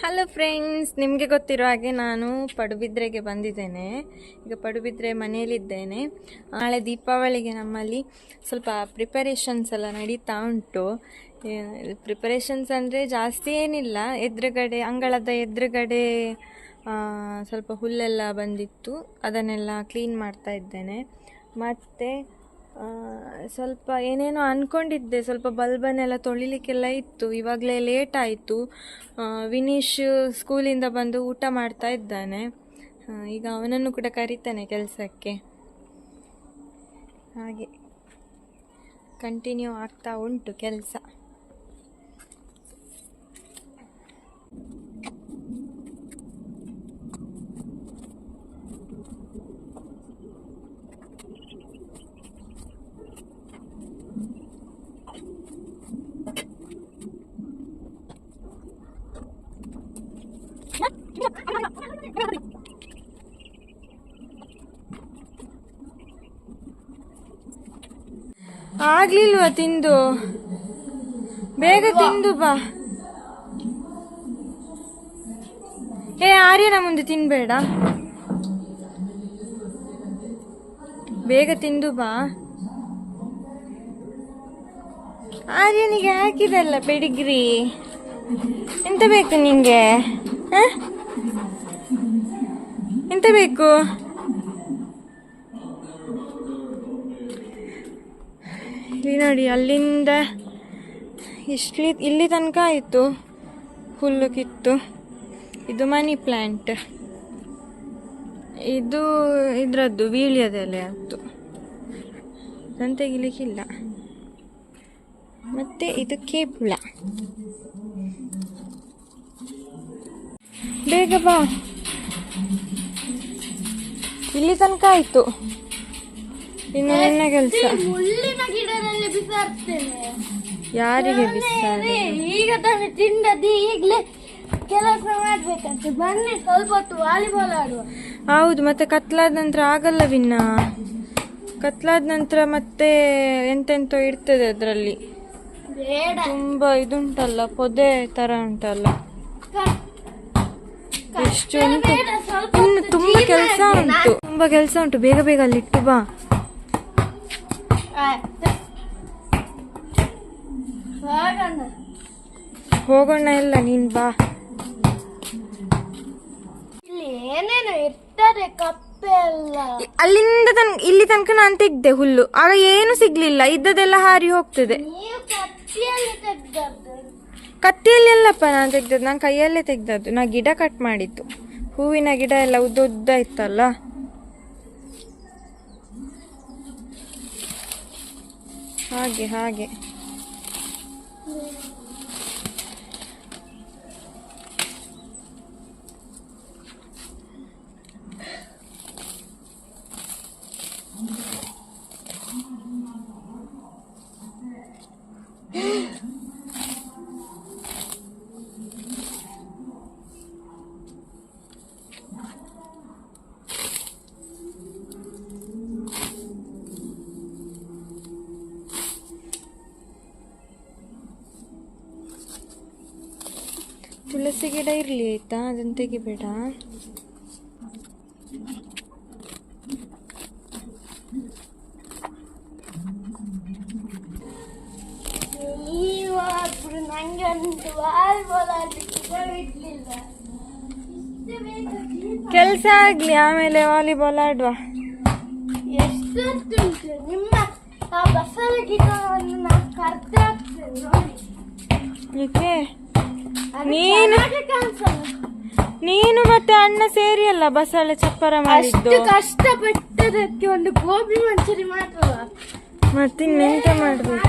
Hello friends, ನಿಮಗೆ ಗೊತ್ತಿರೋ ಹಾಗೆ ನಾನು ಪಡುಬಿದ್ರೆಗೆ ಬಂದಿದ್ದೇನೆ. ಈಗ ಪಡುಬಿದ್ರೆ ಮನೆಯಲ್ಲಿದ್ದೇನೆ. ನಾಳೆ ದೀಪಾವಳಿಗೆ ನಮ್ಮಲ್ಲಿ ಸ್ವಲ್ಪ ಪ್ರಿಪರೇಷನ್ಸ್ ಎಲ್ಲ ನಡೀತಾ ಉಂಟು. ಪ್ರಿಪರೇಷನ್ಸ್ ಅಂದರೆ ಜಾಸ್ತಿ ಏನಿಲ್ಲ, ಎದುರುಗಡೆ ಅಂಗಳದ ಎದುರುಗಡೆ ಸ್ವಲ್ಪ ಹುಲ್ಲೆಲ್ಲ ಬಂದಿತ್ತು, ಅದನ್ನೆಲ್ಲ ಕ್ಲೀನ್ ಮಾಡ್ತಾ ಇದ್ದೇನೆ. ಮತ್ತು ಸ್ವಲ್ಪ ಏನೇನೋ ಅಂದ್ಕೊಂಡಿದ್ದೆ, ಸ್ವಲ್ಪ ಬಲ್ಬನ್ನೆಲ್ಲ ತೊಳಿಲಿಕ್ಕೆಲ್ಲ ಇತ್ತು. ಇವಾಗಲೇ ಲೇಟ್ ಆಯಿತು. ವಿನೀಶ್ ಸ್ಕೂಲಿಂದ ಬಂದು ಊಟ ಮಾಡ್ತಾ ಇದ್ದಾನೆ. ಈಗ ಅವನನ್ನು ಕೂಡ ಕರೀತಾನೆ ಕೆಲಸಕ್ಕೆ. ಹಾಗೆ ಕಂಟಿನ್ಯೂ ಆಗ್ತಾ ಉಂಟು ಕೆಲಸ. ಆಗ್ಲಿಲ್ವಾ ತಿಂದು? ಬೇಗ ತಿಂದು ಬಾ. ಆರ್ಯನ ಮುಂದೆ ತಿನ್ಬೇಡ, ಬೇಗ ತಿಂದು ಬಾ. ಆರ್ಯನಿಗೆ ಹಾಕಿದಲ್ಲ ಪೆಡಿಗ್ರಿ. ಎಂತ ಬೇಕು ನಿಂಗೆ? ಎಂತ ಬೇಕು? ಇಲ್ಲಿ ನೋಡಿ, ಅಲ್ಲಿಂದ ಇಲ್ಲಿ ತನಕ ಆಯಿತು ಹುಲ್ಲು ಕಿತ್ತು. ಇದು ಮನಿ ಪ್ಲ್ಯಾಂಟ್, ಇದು ಇದರದ್ದು ವೀಳ್ಯದೆಲೆ ಆಯಿತು, ಅದನ್ನು ತೆಗಿಲಿಕ್ಕಿಲ್ಲ. ಮತ್ತು ಇದು ಕೇಬುಳ. ಬೇಗ ಬಾ, ಇಲ್ಲಿ ತನಕ ಆಯಿತು, ಇನ್ನು ನನ್ನ ಕೆಲಸ. ಯಾರಿಗೆ ಬಿಸಾರೆ? ಈಗ ತಾನೇ ತಿಂದದ್ದು, ಈಗಲೇ ಕೆಲಸ ಮಾಡ್ಬೇಕಂತ. ಬನ್ನಿ ಸ್ವಲ್ಪ ಹೊತ್ತು ವಾಲಿಬಾಲ್ ಆಡುವ. ಹೌದು, ಮತ್ತೆ ಕತ್ಲಾದ ನಂತರ ಆಗಲ್ಲ ವಿನ್ನ. ಕತ್ಲಾದ ನಂತರ ಮತ್ತೆ ಎಂತೆಂತೋ ಇರ್ತದೆ ಅದರಲ್ಲಿ. ತುಂಬಾ ಇದುಂಟಲ್ಲ, ಪೊದೆ ತರ ಉಂಟಲ್ಲ, ಎಷ್ಟು ಉಂಟು. ಇನ್ನು ತುಂಬಾ ಕೆಲಸ ಉಂಟು, ತುಂಬಾ ಕೆಲಸ ಉಂಟು. ಬೇಗ ಬೇಗ ಅಲ್ಲಿಟ್ಟು ಬಾ. ಹೋಗೋಣ ಎಲ್ಲ, ನೀನ್ ಬಾ. ಇಲ್ಲಿ ಏನೇನು ಇರ್ತದೆ, ಕಪ್ಪೆ ಎಲ್ಲ. ಅಲ್ಲಿಂದ ಇಲ್ಲಿ ತನಕ ನಾನು ತೆಗ್ದೆ ಹುಲ್ಲು, ಆಗ ಏನು ಸಿಗ್ಲಿಲ್ಲ, ಇದ್ದದೆಲ್ಲ ಹಾರಿ ಹೋಗ್ತದೆ. ಕತ್ತಿಯಲ್ಲಿ ಎಲ್ಲಪ್ಪ ನಾನು ತೆಗ್ದದ್ದು? ನಾನು ಕೈಯಲ್ಲೇ ತೆಗ್ದದ್ದು. ನಾ ಗಿಡ ಕಟ್ ಮಾಡಿದ್ದು, ಹೂವಿನ ಗಿಡ ಎಲ್ಲ ಉದ್ದ ಉದ್ದ ಇತ್ತಲ್ಲ. ಹಾಗೆ ಹಾಗೆ ತುಳಸಿ ಗಿಡ ಇರಲಿ ಆಯ್ತಾ, ಅದನ್ನು ತೆಗಿಬೇಡ. ಕೆಲಸ ಆಗ್ಲಿ, ಆಮೇಲೆ ವಾಲಿಬಾಲ್ ಆಡುವ. ಎಷ್ಟುಂಟು ನಿಮ್ಮ ಬಸಳ ಗಿಡವನ್ನು ನಾನು ಕರ್ತೆ ಆಗ್ತೇನೆ ನೋಡಿ. ನೀನು ಮತ್ತೆ ಅಣ್ಣ ಸೇರಿ ಅಲ್ಲ ಬಸಳೆ ಚಪ್ಪರ ಮಾಡಿದ್ದು. ಕಷ್ಟಪಟ್ಟದಕ್ಕೆ ಒಂದು ಗೋಬಿ ಮಂಚೂರಿ ಮಾತ್ರ. ಮತ್ತಿನ್ನೆಂತ ಮಾಡ್ಬೇಕು?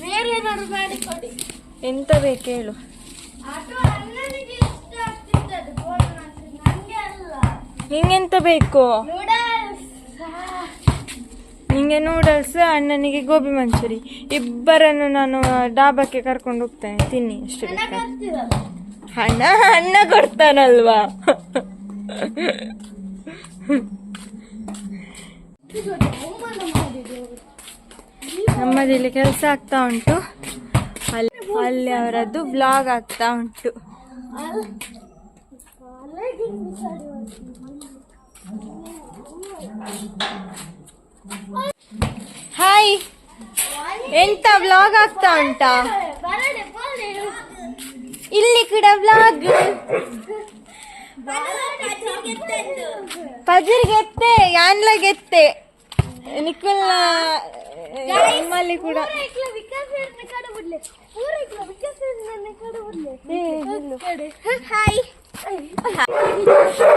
ಬೇರೆ ಏನಾದ್ರು ಮಾಡಿಕೊಡಿ. ಎಂತ ಬೇಕು ಹೇಳು? ಅಣ್ಣನಿಗೆ ಇಷ್ಟ ಆಗ್ತಿದ್ದದ್ದು ಗೋಬಿ ಮಂಚೂರಿ, ನಂಗೆ ಅಲ್ಲ. ನಿಂಗೆಂತ ಬೇಕು? ನೂಡಲ್ಸ್. ನಿಂಗೆ ನೂಡಲ್ಸ್, ಅಣ್ಣನಿಗೆ ಗೋಬಿ ಮಂಚೂರಿ. ಇಬ್ಬರನ್ನು ನಾನು ಡಾಬಾಕ್ಕೆ ಕರ್ಕೊಂಡು ಹೋಗ್ತೇನೆ, ತಿನ್ನಿ ಅಷ್ಟು. ಅಣ್ಣ ಕೊಡ್ತಾನಲ್ವಾ? ನಮ್ಮದಿಲ್ಲಿ ಕೆಲಸ ಆಗ್ತಾ ಉಂಟು. ಅಲ್ಲಿ ಅವರದ್ದು ವ್ಲಾಗ್ ಆಗ್ತಾ ಉಂಟು. ಹಾಯ್, ಎಂತ ವ್ಲಾಗ್ ಆಗ್ತಾ ಉಂಟಾ? ಇಲ್ಲಿ ಕೂಡ ವ್ಲಾಗ್. ಪಜರ್ಗೆತ್ತೆ ಯಾನ್ಲಗೆತ್ತೆ ನಿಖಿಲ್ ನಿಮ್ಮಲ್ಲಿ ಕೂಡ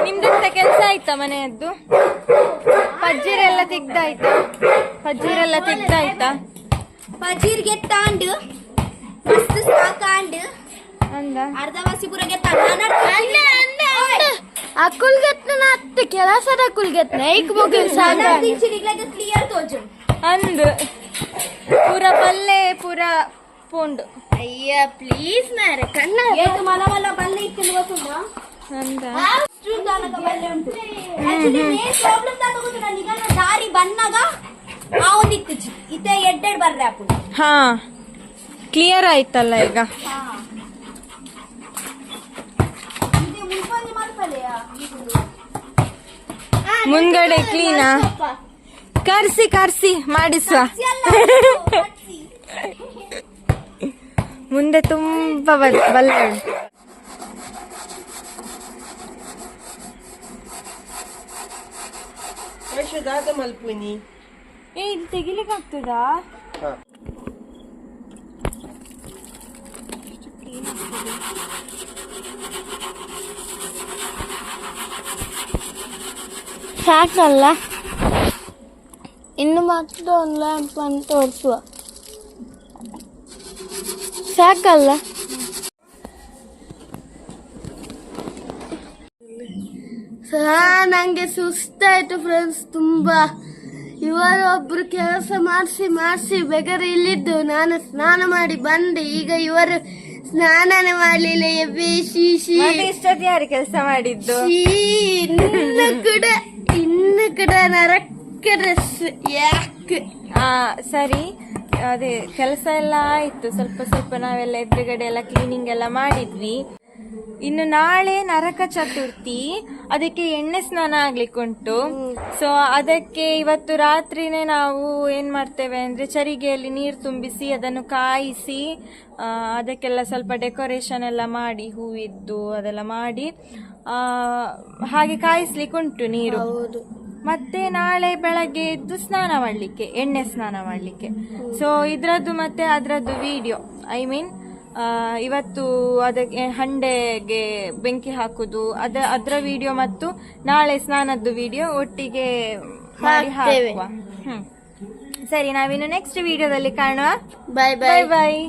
ನಿಮ್ದಂತ ಕೆಲ್ಸ ಆಯ್ತಾ ಮನೆಯದ್ದು? ಪಜ್ಜೀರೆಲ್ಲ ತೆಗ್ದಾಯ್ತಾ? ಪಜ್ಜೀರೆಲ್ಲ ತೆಗ್ದಾಯ್ತಾ? ಪಜೀರ್ಗೆ ತಾಂಡು ಮಸ್ತ್ ಸಾಕಾಂಡು ಅಂದ ಅರ್ಧ ವಾಸಿ ಪುರಗೆ ಅಕ್ಕುಲ್ಗೆತ್ನ ಅತ್ತೆ ಕೆಲಸದ ಅಕ್ಕುಲ್ಗೆತ್ನ ಏಕ್ ಮುಗಿಲ್ ಸಾಕು ಕ್ಲಿಯರ್ ತೋಜು ಅಂದು ಪೂರ ಪಲ್ಲೆ ಪೂರ ಪೋಂಡು. ಅಯ್ಯ ಪ್ಲೀಸ್ ಮಾರೆ ಕಣ್ಣ ಏತು ಮಲ ಮಲ ಬಲ್ಲೆ ಇತ್ತಿಲ್ವ ಸುಮ್ಮ ಅಂದ ಅಷ್ಟು ತನಕ ಬಲ್ಲೆ ಉಂಟು. ಆಕ್ಚುಲಿ ಮೇನ್ ಪ್ರಾಬ್ಲಮ್ ತಾನು ಗೊತ್ತು ನನಗೆ ದಾರಿ ಬನ್ನಾಗ ಆ ಒಂದು ಇತ್ತು ಇತ್ತೆ ಎಡ್ಡೆಡ್ ಬರ್ರೆ ಅಪ್ಪು. ಹಾ ಕ್ಲಿಯರ್ ಆಯ್ತಲ್ಲ ಈಗ. ಮುಂದ್ಗಡೆ ಕ್ಲೀನಾ? ಕರ್ಸಿ ಮಾಡಿಸುವ. ಮುಂದೆ ತುಂಬಾ ಬಲ್ಲೆ ಉಂಟು. ಇದು ತೆಗಿಲಿಕ್ಕೆ ಆಗ್ತದಾ? ಸಾಕಲ್ಲ, ಇನ್ನು ಮತ್ತೆ ಒಂದು ಲ್ಯಾಂಪ್ ಅಂತ ತೋರಿಸುವ. ಸಾಕಲ್ಲ, ನಂಗೆ ಸುಸ್ತಾಯ್ತು ಫ್ರೆಂಡ್ಸ್ ತುಂಬಾ. ಇವರು ಒಬ್ರು ಕೆಲಸ ಮಾಡಿಸಿ ಬೇಗರೆ ಇಲ್ಲಿದ್ದು ನಾನು ಸ್ನಾನ ಮಾಡಿ ಬಂದೆ. ಈಗ ಇವರು ಸ್ನಾನನೇ ಮಾಡ್ಲಿಲ್ಲ. ಇಷ್ಟೊತ್ತು ಯಾರು ಕೆಲಸ ಮಾಡಿದ್ದು? ಇನ್ನು ಕೂಡ ನರಕ ಯಾಕೆ? ಸರಿ, ಅದೇ ಕೆಲಸ ಎಲ್ಲ ಆಯ್ತು. ಸ್ವಲ್ಪ ನಾವೆಲ್ಲ ಎದುರುಗಡೆ ಎಲ್ಲ ಕ್ಲೀನಿಂಗ್ ಎಲ್ಲ ಮಾಡಿದ್ವಿ. ಇನ್ನು ನಾಳೆ ನರಕ ಚತುರ್ಥಿ, ಅದಕ್ಕೆ ಎಣ್ಣೆ ಸ್ನಾನ ಆಗ್ಲಿಕ್ಕೆ ಉಂಟು. ಸೊ ಅದಕ್ಕೆ ಇವತ್ತು ರಾತ್ರಿನೇ ನಾವು ಏನ್ ಮಾಡ್ತೇವೆ ಅಂದ್ರೆ ಚರಿಗೆಯಲ್ಲಿ ನೀರು ತುಂಬಿಸಿ ಅದನ್ನು ಕಾಯಿಸಿ ಅದಕ್ಕೆಲ್ಲ ಸ್ವಲ್ಪ ಡೆಕೋರೇಷನ್ ಎಲ್ಲ ಮಾಡಿ ಹೂವಿದ್ದು ಅದೆಲ್ಲ ಮಾಡಿ ಹಾಗೆ ಕಾಯಿಸ್ಲಿಕ್ಕೆ ಉಂಟು ನೀರು. ಮತ್ತೆ ನಾಳೆ ಬೆಳಗ್ಗೆ ಎದ್ದು ಸ್ನಾನ ಮಾಡ್ಲಿಕ್ಕೆ, ಎಣ್ಣೆ ಸ್ನಾನ ಮಾಡ್ಲಿಕ್ಕೆ. ಸೊ ಇದ್ರದ್ದು ಮತ್ತೆ ಅದ್ರದ್ದು ವಿಡಿಯೋ, ಇವತ್ತು ಅದಕ್ಕೆ ಹಂಡೆಗೆ ಬೆಂಕಿ ಹಾಕುದು ಅದ್ರ ವಿಡಿಯೋ ಮತ್ತು ನಾಳೆ ಸ್ನಾನದ್ದು ವಿಡಿಯೋ ಒಟ್ಟಿಗೆ ಮಾಡಿ ಹಾಕುವ. ಸರಿ, ನಾವಿನ್ನು ನೆಕ್ಸ್ಟ್ ವಿಡಿಯೋದಲ್ಲಿ ಕಾಣುವ. ಬಾಯ್ ಬಾಯ್.